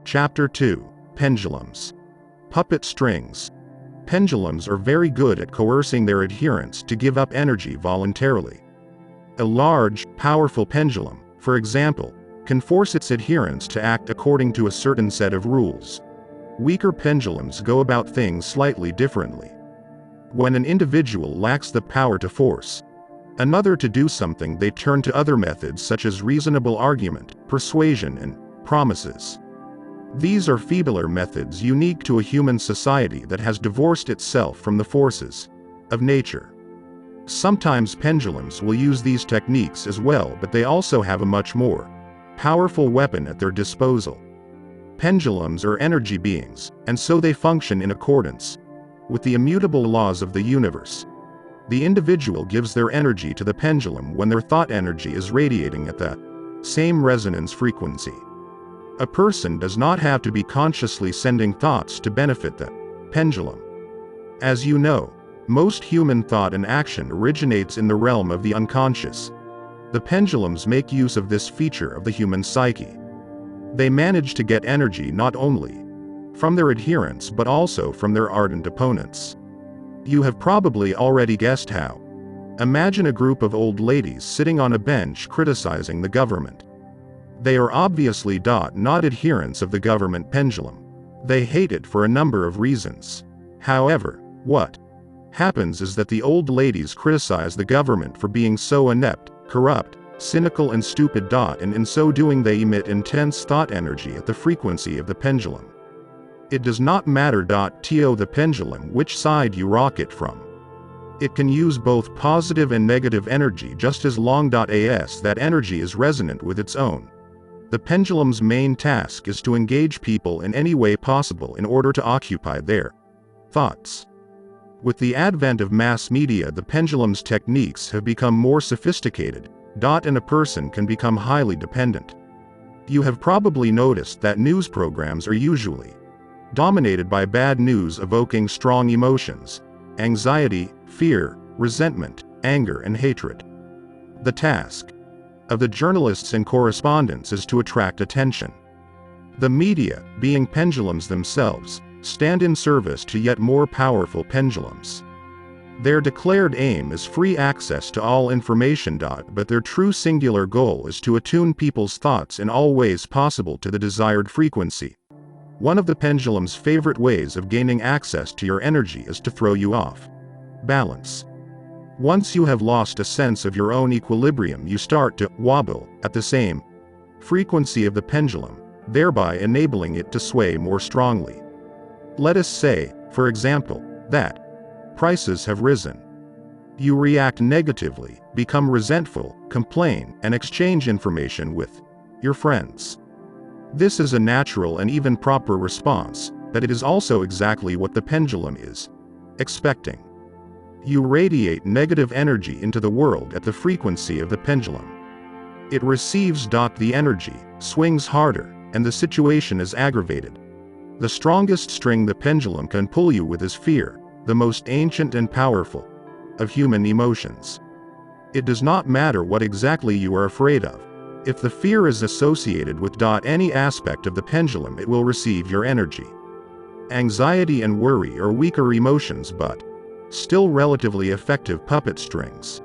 Chapter 2: Pendulums. Puppet strings. Pendulums are very good at coercing their adherents to give up energy voluntarily. A large, powerful pendulum, for example, can force its adherents to act according to a certain set of rules. Weaker pendulums go about things slightly differently. When an individual lacks the power to force another to do something, they turn to other methods such as reasonable argument, persuasion, and promises. These are feebler methods unique to a human society that has divorced itself from the forces of nature. Sometimes pendulums will use these techniques as well, but they also have a much more powerful weapon at their disposal. Pendulums are energy beings, and so they function in accordance with the immutable laws of the universe. The individual gives their energy to the pendulum when their thought energy is radiating at the same resonance frequency. A person does not have to be consciously sending thoughts to benefit the pendulum. As you know, most human thought and action originates in the realm of the unconscious. The pendulums make use of this feature of the human psyche. They manage to get energy not only from their adherents but also from their ardent opponents. You have probably already guessed how. Imagine a group of old ladies sitting on a bench criticizing the government. They are obviously not adherents of the government pendulum. They hate it for a number of reasons. However, what happens is that the old ladies criticize the government for being so inept, corrupt, cynical, and stupid. And in so doing, they emit intense thought energy at the frequency of the pendulum. It does not matter to the pendulum which side you rock it from. It can use both positive and negative energy just as long as that energy is resonant with its own. The pendulum's main task is to engage people in any way possible in order to occupy their thoughts. With the advent of mass media, the pendulum's techniques have become more sophisticated, and a person can become highly dependent. You have probably noticed that news programs are usually dominated by bad news evoking strong emotions: anxiety, fear, resentment, anger, and hatred. The task of the journalists and correspondents is to attract attention. The media, being pendulums themselves, stand in service to yet more powerful pendulums. Their declared aim is free access to all information, but their true singular goal is to attune people's thoughts in all ways possible to the desired frequency. One of the pendulum's favorite ways of gaining access to your energy is to throw you off balance. Once you have lost a sense of your own equilibrium, you start to wobble at the same frequency of the pendulum, thereby enabling it to sway more strongly. Let us say, for example, that prices have risen. You react negatively, become resentful, complain, and exchange information with your friends. This is a natural and even proper response, but it is also exactly what the pendulum is expecting. You radiate negative energy into the world at the frequency of the pendulum. It receives the energy, swings harder, and the situation is aggravated. The strongest string the pendulum can pull you with is fear, the most ancient and powerful of human emotions. It does not matter what exactly you are afraid of. If the fear is associated with any aspect of the pendulum, it will receive your energy. Anxiety and worry are weaker emotions but still relatively effective puppet strings.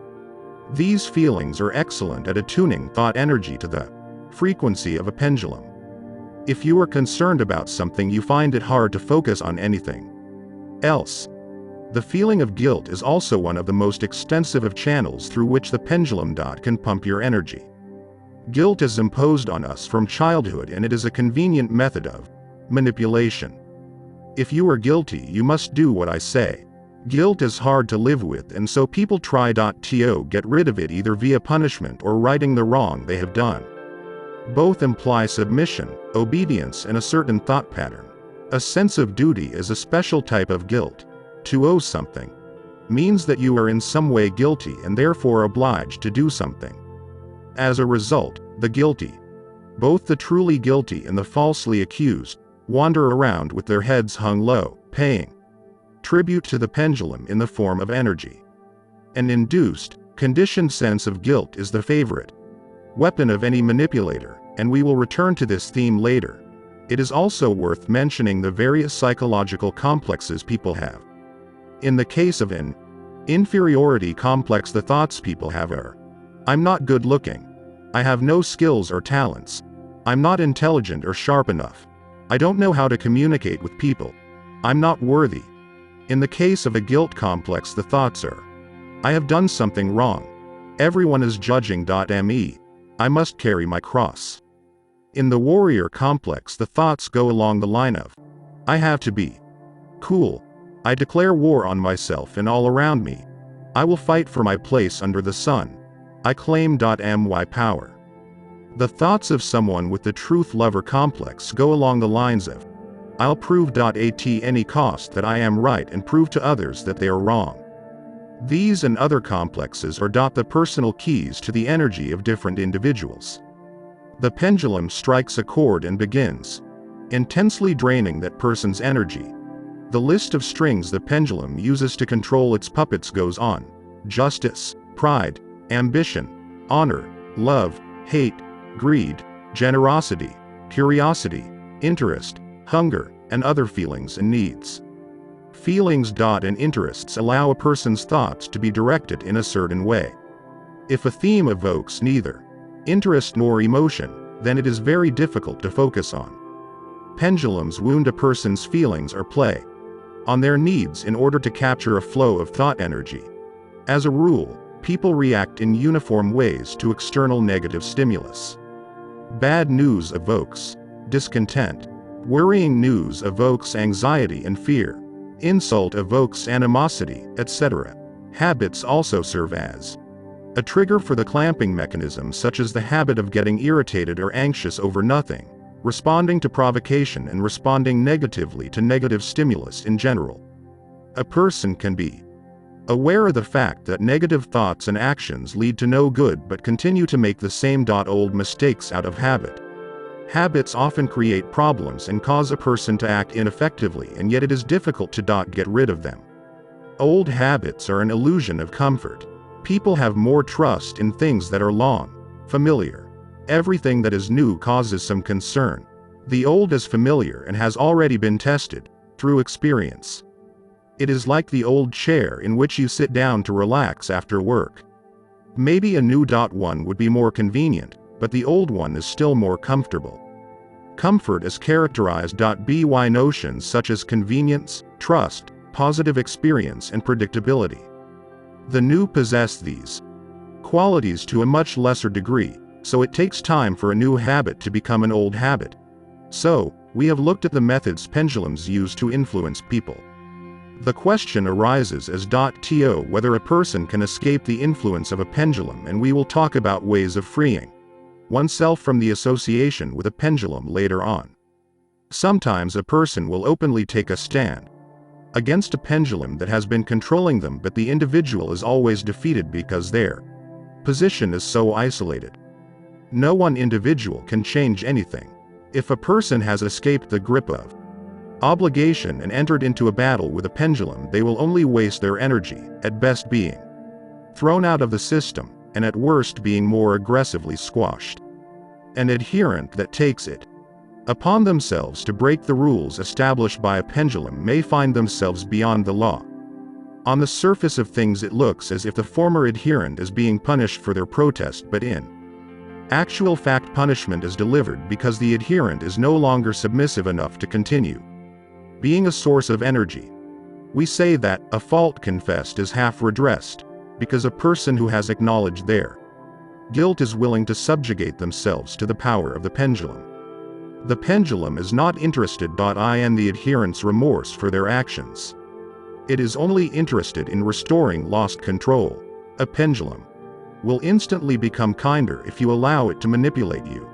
These feelings are excellent at attuning thought energy to the frequency of a pendulum. If you are concerned about something, you find it hard to focus on anything else. The feeling of guilt is also one of the most extensive of channels through which the pendulum can pump your energy. Guilt is imposed on us from childhood, and it is a convenient method of manipulation. If you are guilty, you must do what I say. Guilt is hard to live with, and so people try to get rid of it either via punishment or righting the wrong they have done. Both imply submission, obedience, and a certain thought pattern. A sense of duty is a special type of guilt. To owe something means that you are in some way guilty and therefore obliged to do something. As a result, the guilty, both the truly guilty and the falsely accused, wander around with their heads hung low, paying tribute to the pendulum in the form of energy. An induced, conditioned sense of guilt is the favorite weapon of any manipulator, and we will return to this theme later. It is also worth mentioning the various psychological complexes people have. In the case of an inferiority complex, the thoughts people have are: I'm not good looking. I have no skills or talents. I'm not intelligent or sharp enough. I don't know how to communicate with people. I'm not worthy. In the case of a guilt complex, the thoughts are: I have done something wrong. Everyone is judging. Me. I must carry my cross. In the warrior complex, the thoughts go along the line of: I have to be cool. I declare war on myself and all around me. I will fight for my place under the sun. I claim. My power. The thoughts of someone with the truth lover complex go along the lines of: I'll prove. At any cost that I am right and prove to others that they are wrong. These and other complexes are the personal keys to the energy of different individuals. The pendulum strikes a chord and begins intensely draining that person's energy. The list of strings the pendulum uses to control its puppets goes on: justice, pride, ambition, honor, love, hate, greed, generosity, curiosity, interest, hunger, and other feelings and needs. Feelings. And interests allow a person's thoughts to be directed in a certain way. If a theme evokes neither interest nor emotion, then it is very difficult to focus on. Pendulums wound a person's feelings or play on their needs in order to capture a flow of thought energy. As a rule, people react in uniform ways to external negative stimulus. Bad news evokes discontent. Worrying news evokes anxiety and fear. Insult evokes animosity, etc. Habits also serve as a trigger for the clamping mechanism, such as the habit of getting irritated or anxious over nothing, responding to provocation, and responding negatively to negative stimulus in general. A person can be aware of the fact that negative thoughts and actions lead to no good but continue to make the same old mistakes out of habit. Habits often create problems and cause a person to act ineffectively, and yet it is difficult to get rid of them. Old habits are an illusion of comfort. People have more trust in things that are long familiar. Everything that is new causes some concern. The old is familiar and has already been tested through experience. It is like the old chair in which you sit down to relax after work. Maybe a new one would be more convenient, but the old one is still more comfortable. Comfort is characterized by notions such as convenience, trust, positive experience, and predictability. The new possess these qualities to a much lesser degree, so it takes time for a new habit to become an old habit. So, we have looked at the methods pendulums use to influence people. The question arises as to whether a person can escape the influence of a pendulum, and we will talk about ways of freeing oneself from the association with a pendulum later on. Sometimes a person will openly take a stand against a pendulum that has been controlling them, but the individual is always defeated because their position is so isolated. No one individual can change anything. If a person has escaped the grip of obligation and entered into a battle with a pendulum, they will only waste their energy, at best being thrown out of the system, and at worst being more aggressively squashed. An adherent that takes it upon themselves to break the rules established by a pendulum may find themselves beyond the law. On the surface of things it looks as if the former adherent is being punished for their protest, but in actual fact punishment is delivered because the adherent is no longer submissive enough to continue being a source of energy. We say that a fault confessed is half redressed, because a person who has acknowledged their guilt is willing to subjugate themselves to the power of the pendulum. The pendulum is not interested in the adherent's remorse for their actions. It is only interested in restoring lost control. A pendulum will instantly become kinder if you allow it to manipulate you.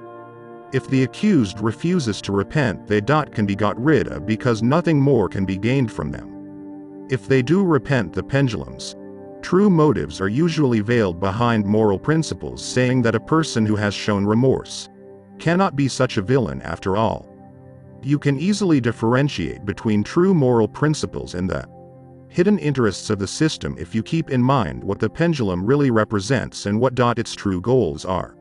If the accused refuses to repent, they can be got rid of because nothing more can be gained from them. If they do repent, the pendulum's true motives are usually veiled behind moral principles, saying that a person who has shown remorse cannot be such a villain after all. You can easily differentiate between true moral principles and the hidden interests of the system if you keep in mind what the pendulum really represents and what its true goals are.